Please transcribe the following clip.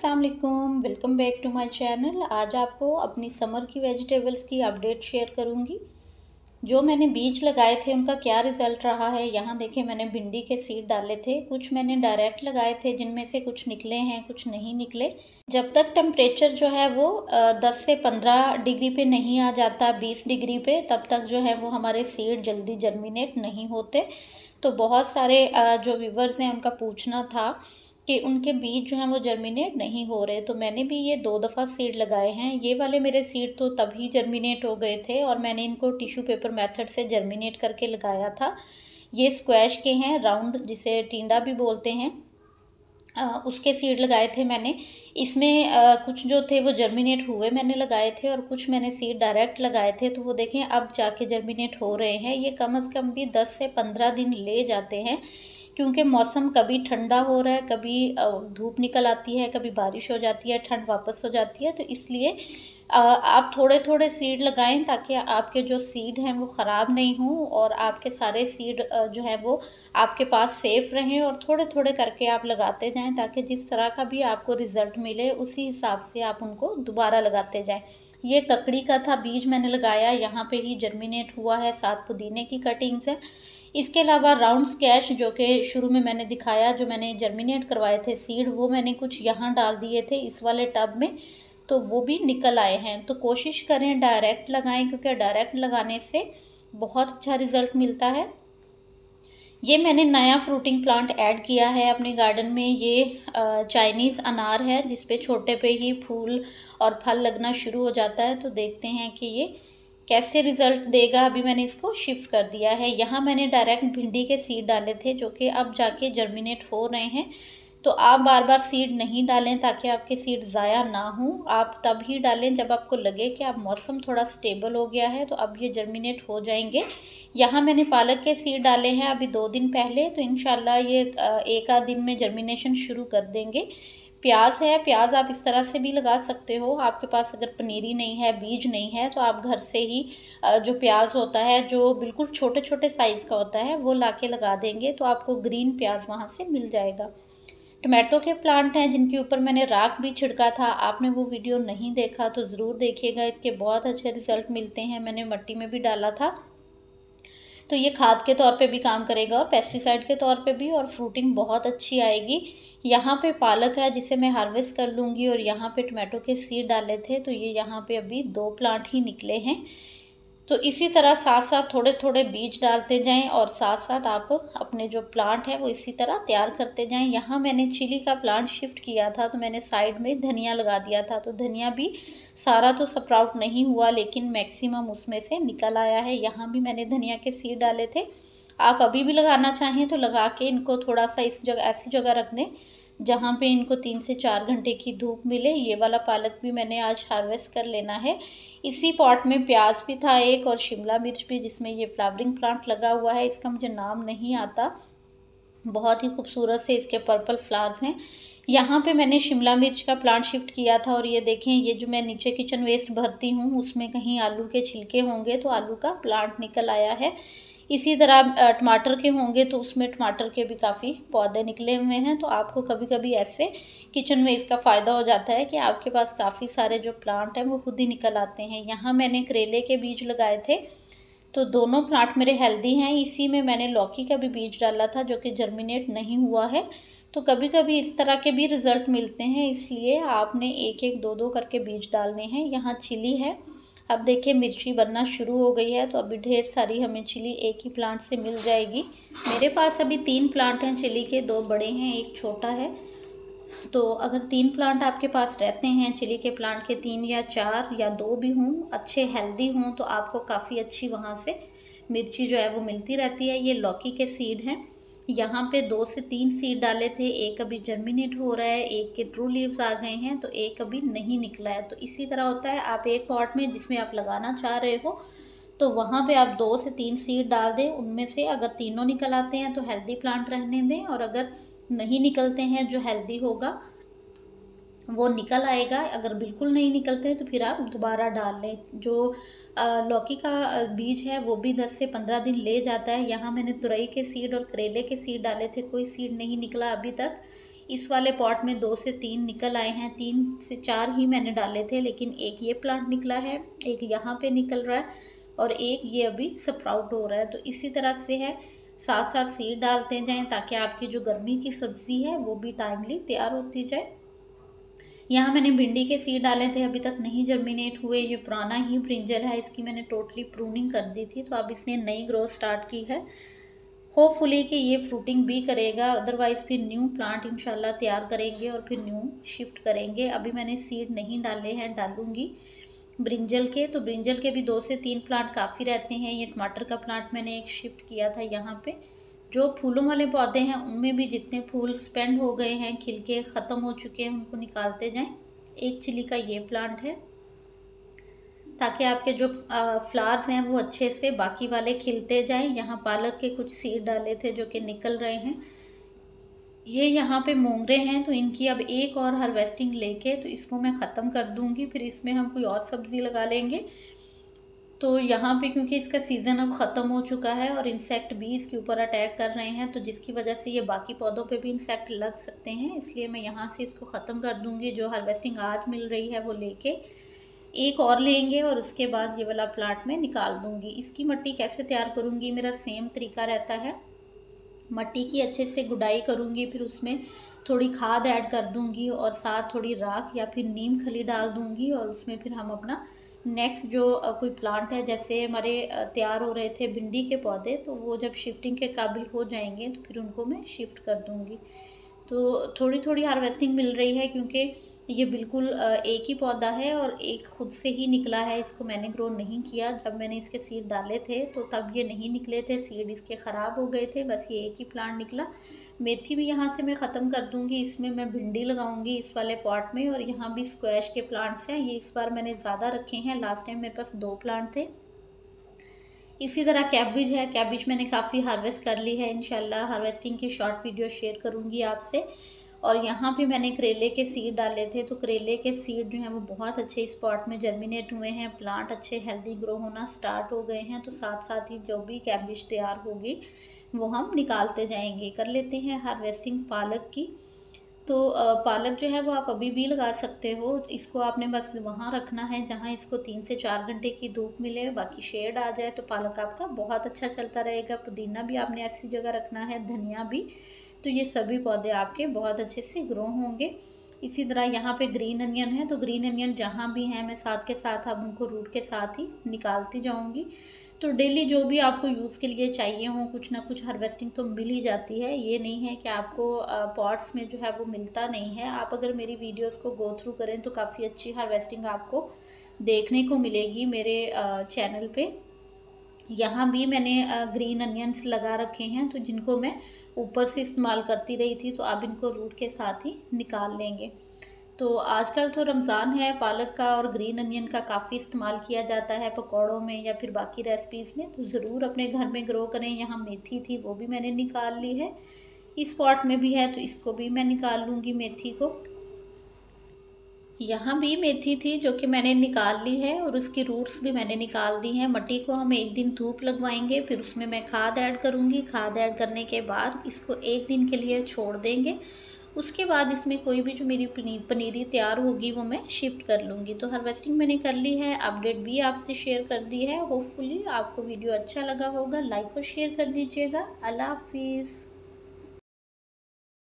अस्सलाम वालेकुम, welcome back to my channel. आज आपको अपनी समर की वेजिटेबल्स की अपडेट शेयर करूंगी। जो मैंने बीज लगाए थे उनका क्या रिज़ल्ट रहा है। यहाँ देखिए, मैंने भिंडी के सीड डाले थे, कुछ मैंने डायरेक्ट लगाए थे जिनमें से कुछ निकले हैं, कुछ नहीं निकले। जब तक टेम्परेचर जो है वो 10 से 15 डिग्री पे नहीं आ जाता, 20 डिग्री पे, तब तक जो है वो हमारे सीड जल्दी जर्मिनेट नहीं होते। तो बहुत सारे जो व्यूवर्स हैं उनका पूछना था कि उनके बीज जो हैं वो जर्मिनेट नहीं हो रहे। तो मैंने भी ये 2 दफ़ा सीड लगाए हैं। ये वाले मेरे सीड तो तभी जर्मिनेट हो गए थे और मैंने इनको टिश्यू पेपर मेथड से जर्मिनेट करके लगाया था। ये स्क्वैश के हैं, राउंड जिसे टिंडा भी बोलते हैं, उसके सीड लगाए थे मैंने। इसमें कुछ जो थे वो जर्मिनेट हुए मैंने लगाए थे और कुछ मैंने सीड डायरेक्ट लगाए थे। तो वो देखें अब जाके जर्मिनेट हो रहे हैं। ये कम से कम भी 10 से 15 दिन ले जाते हैं, क्योंकि मौसम कभी ठंडा हो रहा है, कभी धूप निकल आती है, कभी बारिश हो जाती है, ठंड वापस हो जाती है। तो इसलिए आप थोड़े थोड़े सीड लगाएं ताकि आपके जो सीड हैं वो ख़राब नहीं हों और आपके सारे सीड जो हैं वो आपके पास सेफ़ रहें। और थोड़े थोड़े करके आप लगाते जाएं ताकि जिस तरह का भी आपको रिज़ल्ट मिले उसी हिसाब से आप उनको दोबारा लगाते जाएं। ये ककड़ी का था बीज मैंने लगाया, यहाँ पे ही जर्मिनेट हुआ है। 7 पुदीने की कटिंग्स हैं। इसके अलावा राउंड स्क्वैश जो कि शुरू में मैंने दिखाया, जो मैंने जर्मिनेट करवाए थे सीड, वो मैंने कुछ यहाँ डाल दिए थे इस वाले टब में, तो वो भी निकल आए हैं। तो कोशिश करें डायरेक्ट लगाएं, क्योंकि डायरेक्ट लगाने से बहुत अच्छा रिज़ल्ट मिलता है। ये मैंने नया फ्रूटिंग प्लांट ऐड किया है अपने गार्डन में। ये चाइनीज़ अनार है जिस पे छोटे पे ही फूल और फल लगना शुरू हो जाता है। तो देखते हैं कि ये कैसे रिज़ल्ट देगा। अभी मैंने इसको शिफ्ट कर दिया है। यहाँ मैंने डायरेक्ट भिंडी के सीड डाले थे जो कि अब जाके जर्मिनेट हो रहे हैं। तो आप बार बार सीड नहीं डालें ताकि आपके सीड ज़ाया ना हों। आप तब ही डालें जब आपको लगे कि अब मौसम थोड़ा स्टेबल हो गया है, तो अब ये जर्मिनेट हो जाएंगे। यहाँ मैंने पालक के सीड डाले हैं अभी 2 दिन पहले, तो इंशाल्लाह ये एक आध दिन में जर्मिनेशन शुरू कर देंगे। प्याज है, प्याज आप इस तरह से भी लगा सकते हो। आपके पास अगर पनीरी नहीं है, बीज नहीं है, तो आप घर से ही जो प्याज होता है जो बिल्कुल छोटे छोटे साइज़ का होता है वो ला के लगा देंगे, तो आपको ग्रीन प्याज वहाँ से मिल जाएगा। टमाटो के प्लांट हैं जिनके ऊपर मैंने राख भी छिड़का था। आपने वो वीडियो नहीं देखा तो ज़रूर देखिएगा, इसके बहुत अच्छे रिज़ल्ट मिलते हैं। मैंने मिट्टी में भी डाला था, तो ये खाद के तौर पे भी काम करेगा और पेस्टिसाइड के तौर पे भी, और फ्रूटिंग बहुत अच्छी आएगी। यहाँ पे पालक है जिसे मैं हार्वेस्ट कर लूँगी, और यहाँ पे टमाटो के सीड डाले थे, तो ये यहाँ पे अभी 2 प्लांट ही निकले हैं। तो इसी तरह साथ साथ थोड़े थोड़े बीज डालते जाएं और साथ साथ आप अपने जो प्लांट है वो इसी तरह तैयार करते जाएं। यहाँ मैंने चिली का प्लांट शिफ्ट किया था, तो मैंने साइड में धनिया लगा दिया था। तो धनिया भी सारा तो स्प्राउट नहीं हुआ, लेकिन मैक्सिमम उसमें से निकल आया है। यहाँ भी मैंने धनिया के सीड डाले थे। आप अभी भी लगाना चाहें तो लगा के इनको थोड़ा सा इस जगह, ऐसी जगह रख दें जहाँ पे इनको 3 से 4 घंटे की धूप मिले। ये वाला पालक भी मैंने आज हार्वेस्ट कर लेना है। इसी पॉट में प्याज भी था एक, और शिमला मिर्च भी, जिसमें ये फ्लावरिंग प्लांट लगा हुआ है। इसका मुझे नाम नहीं आता, बहुत ही खूबसूरत से इसके पर्पल फ्लावर्स हैं। यहाँ पे मैंने शिमला मिर्च का प्लांट शिफ्ट किया था, और ये देखें, ये जो मैं नीचे किचन वेस्ट भरती हूँ उसमें कहीं आलू के छिलके होंगे तो आलू का प्लांट निकल आया है। इसी तरह टमाटर के होंगे तो उसमें टमाटर के भी काफ़ी पौधे निकले हुए हैं। तो आपको कभी कभी ऐसे किचन में इसका फ़ायदा हो जाता है कि आपके पास काफ़ी सारे जो प्लांट हैं वो खुद ही निकल आते हैं। यहाँ मैंने करेले के बीज लगाए थे, तो दोनों प्लांट मेरे हेल्दी हैं। इसी में मैंने लौकी का भी बीज डाला था जो कि जर्मिनेट नहीं हुआ है। तो कभी कभी इस तरह के भी रिज़ल्ट मिलते हैं, इसलिए आपने एक एक दो दो करके बीज डालने हैं। यहाँ चिली है, अब देखिए मिर्ची बनना शुरू हो गई है, तो अभी ढेर सारी हमें चिली एक ही प्लांट से मिल जाएगी। मेरे पास अभी 3 प्लांट हैं चिली के, 2 बड़े हैं, एक छोटा है। तो अगर 3 प्लांट आपके पास रहते हैं चिली के प्लांट के, 3 या 4 या 2 भी हों, अच्छे हेल्दी हों, तो आपको काफ़ी अच्छी वहाँ से मिर्ची जो है वो मिलती रहती है। ये लौकी के सीड हैं, यहाँ पे 2 से 3 सीड डाले थे। एक अभी जर्मिनेट हो रहा है, एक के ट्रू लीव्स आ गए हैं, तो एक अभी नहीं निकला है। तो इसी तरह होता है, आप एक पॉट में जिसमें आप लगाना चाह रहे हो तो वहाँ पे आप 2 से 3 सीड डाल दें। उनमें से अगर तीनों निकल आते हैं तो हेल्दी प्लांट रहने दें, और अगर नहीं निकलते हैं जो हेल्दी होगा वो निकल आएगा। अगर बिल्कुल नहीं निकलते तो फिर आप दोबारा डाल लें। जो लौकी का बीज है वो भी 10 से 15 दिन ले जाता है। यहाँ मैंने तुरई के सीड और करेले के सीड डाले थे, कोई सीड नहीं निकला अभी तक। इस वाले पॉट में 2 से 3 निकल आए हैं, 3 से 4 ही मैंने डाले थे, लेकिन एक ये प्लांट निकला है, एक यहाँ पे निकल रहा है और एक ये अभी स्प्राउट हो रहा है। तो इसी तरह से है, साथ साथ सीड डालते जाएं ताकि आपकी जो गर्मी की सब्ज़ी है वो भी टाइमली तैयार होती जाए। यहाँ मैंने भिंडी के सीड डाले थे, अभी तक नहीं जर्मिनेट हुए। ये पुराना ही ब्रिंजल है, इसकी मैंने टोटली प्रूनिंग कर दी थी, तो अब इसने नई ग्रोथ स्टार्ट की है। होपफुली कि ये फ्रूटिंग भी करेगा, अदरवाइज़ फिर न्यू प्लांट इंशाल्लाह तैयार करेंगे और फिर न्यू शिफ्ट करेंगे। अभी मैंने सीड नहीं डाले हैं, डालूंगी ब्रिंजल के। तो ब्रिंजल के भी 2 से 3 प्लांट काफ़ी रहते हैं। ये टमाटर का प्लांट मैंने एक शिफ्ट किया था यहाँ पे। जो फूलों वाले पौधे हैं उनमें भी जितने फूल स्पेंड हो गए हैं, खिल के ख़त्म हो चुके हैं, उनको निकालते जाएं। एक चिली का ये प्लांट है, ताकि आपके जो फ्लावर्स हैं वो अच्छे से बाकी वाले खिलते जाएं। यहाँ पालक के कुछ सीड डाले थे जो कि निकल रहे हैं। ये यहाँ पे मोंगरे हैं, तो इनकी अब एक और हार्वेस्टिंग लेके तो इसको मैं ख़त्म कर दूँगी, फिर इसमें हम कोई और सब्ज़ी लगा लेंगे। तो यहाँ पे क्योंकि इसका सीज़न अब ख़त्म हो चुका है और इंसेक्ट भी इसके ऊपर अटैक कर रहे हैं, तो जिसकी वजह से ये बाकी पौधों पे भी इंसेक्ट लग सकते हैं, इसलिए मैं यहाँ से इसको ख़त्म कर दूँगी। जो हार्वेस्टिंग आज मिल रही है वो लेके एक और लेंगे और उसके बाद ये वाला प्लांट में निकाल दूँगी। इसकी मिट्टी कैसे तैयार करूँगी, मेरा सेम तरीका रहता है। मिट्टी की अच्छे से गुडाई करूँगी, फिर उसमें थोड़ी खाद ऐड कर दूँगी और साथ थोड़ी राख या फिर नीम खली डाल दूँगी, और उसमें फिर हम अपना नेक्स्ट जो कोई प्लांट है, जैसे हमारे तैयार हो रहे थे भिंडी के पौधे, तो वो जब शिफ्टिंग के काबिल हो जाएंगे तो फिर उनको मैं शिफ्ट कर दूँगी। तो थोड़ी थोड़ी हार्वेस्टिंग मिल रही है, क्योंकि ये बिल्कुल एक ही पौधा है और एक खुद से ही निकला है। इसको मैंने ग्रो नहीं किया, जब मैंने इसके सीड डाले थे तो तब ये नहीं निकले थे, सीड इसके ख़राब हो गए थे, बस ये एक ही प्लांट निकला। मेथी भी यहाँ से मैं ख़त्म कर दूँगी, इसमें मैं भिंडी लगाऊँगी इस वाले पॉट में। और यहाँ भी स्क्वैश के प्लांट्स हैं, ये इस बार मैंने ज़्यादा रखे हैं, लास्ट टाइम मेरे पास 2 प्लांट थे। इसी तरह कैबिज है, कैबिज मैंने काफ़ी हार्वेस्ट कर ली है, इंशाल्लाह हार्वेस्टिंग की शॉर्ट वीडियो शेयर करूँगी आपसे। और यहाँ पे मैंने करेले के सीड डाले थे, तो करेले के सीड जो हैं वो बहुत अच्छे इस पॉट में जर्मिनेट हुए हैं, प्लांट अच्छे हेल्दी ग्रो होना स्टार्ट हो गए हैं। तो साथ साथ ही जो भी कैबिज तैयार होगी वो हम निकालते जाएंगे। कर लेते हैं हार्वेस्टिंग पालक की। तो पालक जो है वो आप अभी भी लगा सकते हो, इसको आपने बस वहाँ रखना है जहाँ इसको 3 से 4 घंटे की धूप मिले, बाकी शेड आ जाए, तो पालक आपका बहुत अच्छा चलता रहेगा। पुदीना भी आपने ऐसी जगह रखना है, धनिया भी, तो ये सभी पौधे आपके बहुत अच्छे से ग्रो होंगे। इसी तरह यहाँ पे ग्रीन अनियन है, तो ग्रीन अनियन जहाँ भी हैं मैं साथ के साथ अब उनको रूट के साथ ही निकालती जाऊँगी। तो डेली जो भी आपको यूज़ के लिए चाहिए हो, कुछ ना कुछ हार्वेस्टिंग तो मिल ही जाती है। ये नहीं है कि आपको पॉट्स में जो है वो मिलता नहीं है। आप अगर मेरी वीडियोस को गो थ्रू करें तो काफ़ी अच्छी हार्वेस्टिंग आपको देखने को मिलेगी मेरे चैनल पे। यहाँ भी मैंने ग्रीन अनियंस लगा रखे हैं, तो जिनको मैं ऊपर से इस्तेमाल करती रही थी, तो अब इनको रूट के साथ ही निकाल लेंगे। तो आजकल तो रमज़ान है, पालक का और ग्रीन अनियन का काफ़ी इस्तेमाल किया जाता है पकौड़ों में या फिर बाकी रेसिपीज़ में, तो ज़रूर अपने घर में ग्रो करें। यहाँ मेथी थी, वो भी मैंने निकाल ली है, इस पॉट में भी है तो इसको भी मैं निकाल लूँगी मेथी को। यहाँ भी मेथी थी जो कि मैंने निकाल ली है और उसकी रूट्स भी मैंने निकाल दी हैं। मट्टी को हम एक दिन धूप लगवाएंगे, फिर उसमें मैं खाद ऐड करूँगी। खाद ऐड करने के बाद इसको एक दिन के लिए छोड़ देंगे, उसके बाद इसमें कोई भी जो मेरी पनीरी तैयार होगी वो मैं शिफ्ट कर लूँगी। तो हार्वेस्टिंग मैंने कर ली है, अपडेट भी आपसे शेयर कर दी है। होपफुली आपको वीडियो अच्छा लगा होगा, लाइक और शेयर कर दीजिएगा। अल्लाह हाफिज़।